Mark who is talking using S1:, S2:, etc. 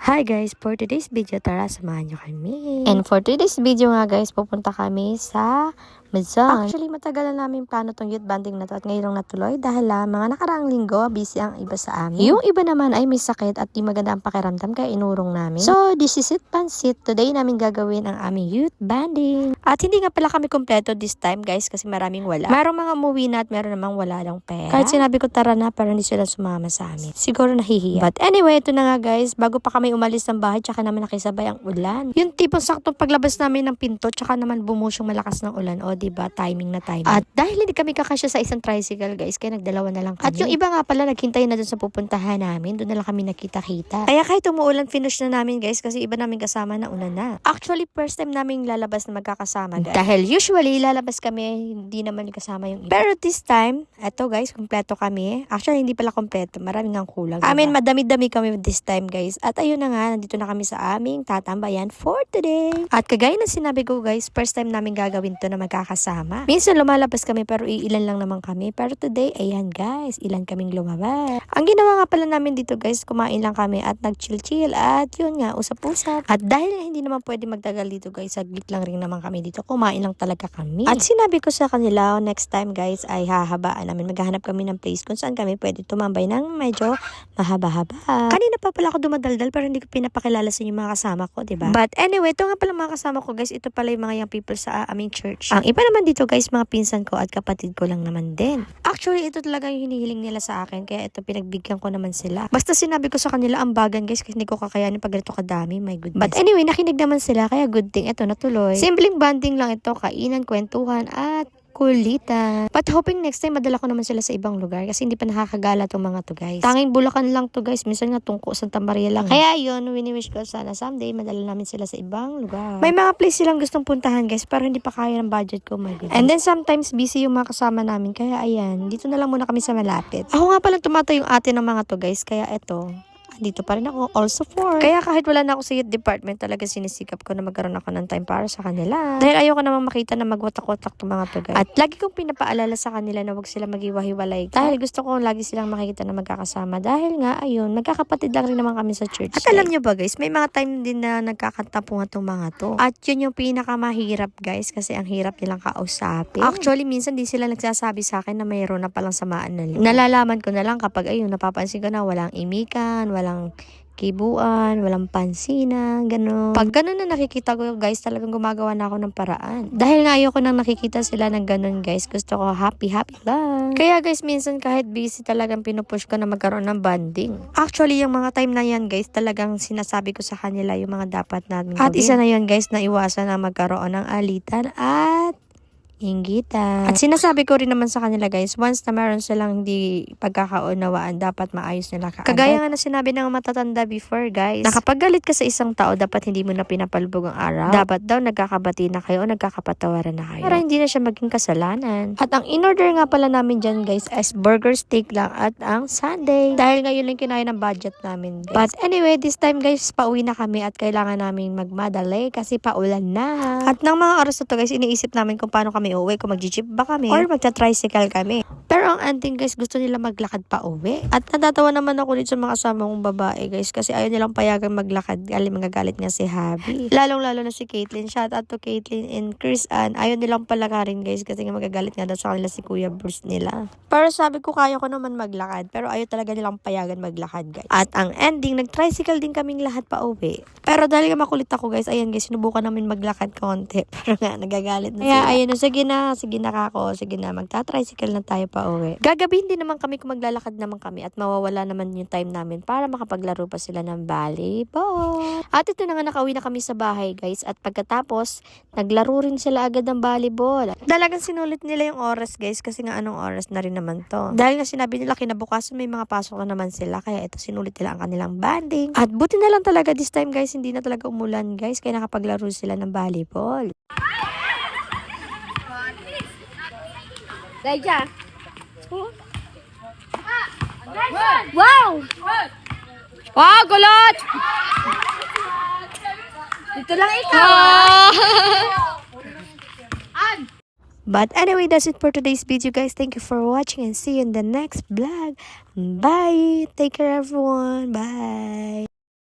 S1: Hi guys, for today's video, tara samahan nyo kami. And for today's video nga guys, pupunta kami sa Mazan. Actually, matagal na namin plano tong youth banding na to at ngayon lang natuloy dahil mga nakaraang linggo, busy ang iba sa amin. Yung iba naman ay may sakit at di maganda ang pakiramdam kaya inurong namin. So, this is it pansit. Today namin gagawin ang aming youth banding. At hindi nga pala kami kompleto this time guys kasi maraming wala. Merong mga umuwi na at meron namang wala lang pera. Kahit sinabi ko tara na pero hindi sila sumama sa amin. Siguro nahihiya. But anyway, ito na nga guys, bago pa kami umalis ng bahay tsaka naman nakisabay ang ulan. Yung tipong saktong paglabas namin ng pinto tsaka naman bumusyong malakas ng ulan. O diba, timing na timing. At dahil hindi kami kakasya sa isang tricycle guys, kaya nagdalawa na lang kami. At yung iba nga pala naghintay na dun sa pupuntahan namin. Doon na lang kami nakita-kita. Kaya kahit umuulan, finish na namin guys kasi iba namin kasama na una na. Actually, first time namin lalabas na magkakasama guys. Dahil usually lalabas kami, hindi naman kasama yung iba. Pero this time, eto guys, kompleto kami. Actually, hindi pala kompleto. Maraming ang kulang. Diba? Amin, madami-dami kami this time guys. At ayun na nga, nandito na kami sa aming tatambayan for today. At kagaya ng sinabi ko guys, first time namin gagawin to na magkakasama. Minsan lumalabas kami pero iilan lang naman kami. Pero today, ayan guys, ilan kaming lumabas. Ang ginawa nga pala namin dito guys, kumain lang kami at nag-chill-chill at yun nga, usap-usap. At dahil hindi naman pwede magtagal dito guys, saglit lang rin naman kami dito, kumain lang talaga kami. At sinabi ko sa kanila, next time guys ay hahabaan namin. Maghahanap kami ng place kung saan kami pwede tumambay ng medyo mahaba-haba. Kanina pa pala ako dumadaldal pero hindi ko pinapakilala sa inyo mga kasama ko, diba? But anyway, ito nga pala mga kasama ko guys, ito pala yung mga young people sa aming church. Ang iba naman dito guys, mga pinsan ko at kapatid ko lang naman din. Actually, ito talaga yung hinihiling nila sa akin, kaya ito pinagbigyan ko naman sila. Basta sinabi ko sa kanila ang bagan guys, kasi hindi ko kakayanin pag ganito kadami, my goodness. But anyway, nakinig naman sila, kaya good thing, ito natuloy. Simpleng banding lang ito, kainan, kwentuhan, at kulitan. But hoping next time madala ko naman sila sa ibang lugar kasi hindi pa nakakagala tong mga to guys. Tanging Bulacan lang to guys. Minsan nga tungko Santa Maria lang. Kaya yun, wini-wish ko sana someday madala namin sila sa ibang lugar. May mga place silang gustong puntahan guys pero hindi pa kaya ng budget ko, my goodness. And then sometimes busy yung mga kasama namin kaya ayan, dito na lang muna kami sa malapit. Ako nga palang tumata yung ate ng mga to guys kaya eto. Dito pa rin ako, also for. Kaya kahit wala na ako sa youth department, talaga sinisikap ko na magkaroon ako ng time para sa kanila. Dahil ayoko namang makita na magwatak-watak itong mga to guys. At lagi kong pinapaalala sa kanila na wag sila mag-iwahiwalay. Dahil gusto ko lagi silang makikita na magkakasama. Dahil nga, ayun, magkakapatid lang rin naman kami sa church. At alam nyo ba guys, may mga time din na nagkakantapungan itong mga to. At yun yung pinakamahirap guys, kasi ang hirap nilang kausapin. Actually, minsan din sila nagsasabi sa akin na mayroon na palang samaan na loob. Nalalaman ko na lang kapag ayun, napapansin ko na walang imikan, walang kibuan, walang pansinan, gano'n. Pag gano'n na nakikita ko guys, talagang gumagawa na ako ng paraan. Dahil nga ayoko nang nakikita sila ng gano'n guys, gusto ko happy lang. Kaya guys, minsan kahit busy talagang pinupush ko na magkaroon ng bonding. Actually, yung mga time na yan guys, talagang sinasabi ko sa kanila yung mga dapat namin gawin. At isa na yun guys, na iwasan na magkaroon ng alitan at inggitan. At sinasabi ko rin naman sa kanila guys, once na meron silang hindi pagkakaunawaan, dapat maayos nila kaagad. Kagaya nga na sinabi ng matatanda before guys, na kapag galit ka sa isang tao, dapat hindi mo na pinapalubog ang araw. Dapat daw nagkakabati na kayo o nagkakapatawaran na kayo. Para hindi na siya maging kasalanan. At ang in-order nga pala namin dyan guys is burger steak lang at ang sundae. Dahil ngayon lang kinaya ng budget namin guys. But anyway, this time guys, pauwi na kami at kailangan namin magmadali kasi paulan na. At ng mga oras na to guys, iniisip namin kung paano kami uwi, kung mag-jeep ba kami or magta-tricycle kami. Pero ang aunting guys, gusto nila maglakad pa uwi. At natatawa naman ako dito sa mga kasama kong babae guys kasi ayaw nilang payagang maglakad. Magagalit nga si Habi. Lalong-lalo na si Caitlyn. Shout out to Caitlyn and Chris Ann. Ayaw nilang palakarin guys kasi nga magagalit nga daw sa kanila si Kuya Bruce nila. Pero sabi ko kaya ko naman maglakad pero ayaw talaga nilang payagan maglakad guys. At ang ending, nag-tricycle din kaming lahat pa uwi. Pero dahil makulit ako guys, ayan guys, sinubukan namin maglakad konti. Pero nga, nagagalit na sila. Kaya ayun, sige na kako, sige na, magta-tricycle na tayo pa uwi. Gagabihin din naman kami kung maglalakad naman kami at mawawala naman yung time namin para makapaglaro pa sila ng volleyball. At ito na nga, nakauwi na kami sa bahay guys at pagkatapos, naglaro rin sila agad ng volleyball. Dalagang sinulit nila yung oras guys kasi nga anong oras na rin naman to. Dahil nga sinabi nila kinabukasan may mga pasok na naman sila kaya ito sinulit nila ang kanilang banding. At buti na lang talaga this time guys, hindi na talaga umulan guys kaya nakapaglaro sila ng volleyball.
S2: Daija. Wow! Wow, gulot! Dito lang ikaw.
S1: But anyway, that's it for today's video guys. Thank you for watching and see you in the next vlog. Bye! Take care everyone. Bye!